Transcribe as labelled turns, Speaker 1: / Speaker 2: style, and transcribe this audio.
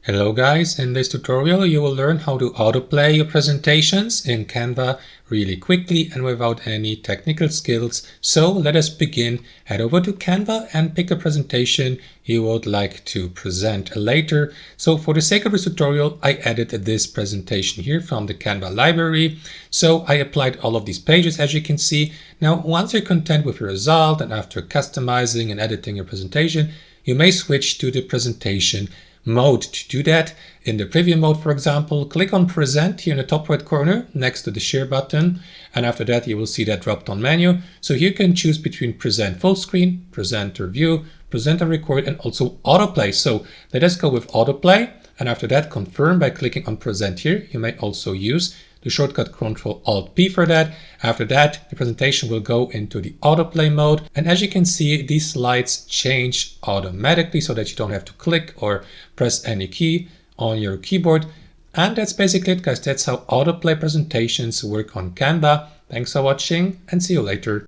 Speaker 1: Hello guys, in this tutorial you will learn how to autoplay your presentations in Canva really quickly and without any technical skills. So let us begin. Head over to Canva and pick a presentation you would like to present later. So for the sake of this tutorial, I added this presentation here from the Canva library. So I applied all of these pages, as you can see. Now, once you're content with your result and after customizing and editing your presentation, you may switch to the presentation mode. To do that, in the preview mode, for example, click on present here in the top right corner next to the share button, and after that you will see that drop down menu. So here you can choose between present full screen, present or view, present and record, and also autoplay. So let us go with autoplay, and after that confirm by clicking on present here. You may also use the shortcut Ctrl-Alt-P for that. After that, the presentation will go into the autoplay mode. And as you can see, these slides change automatically so that you don't have to click or press any key on your keyboard. And that's basically it, guys. That's how autoplay presentations work on Canva. Thanks for watching and see you later.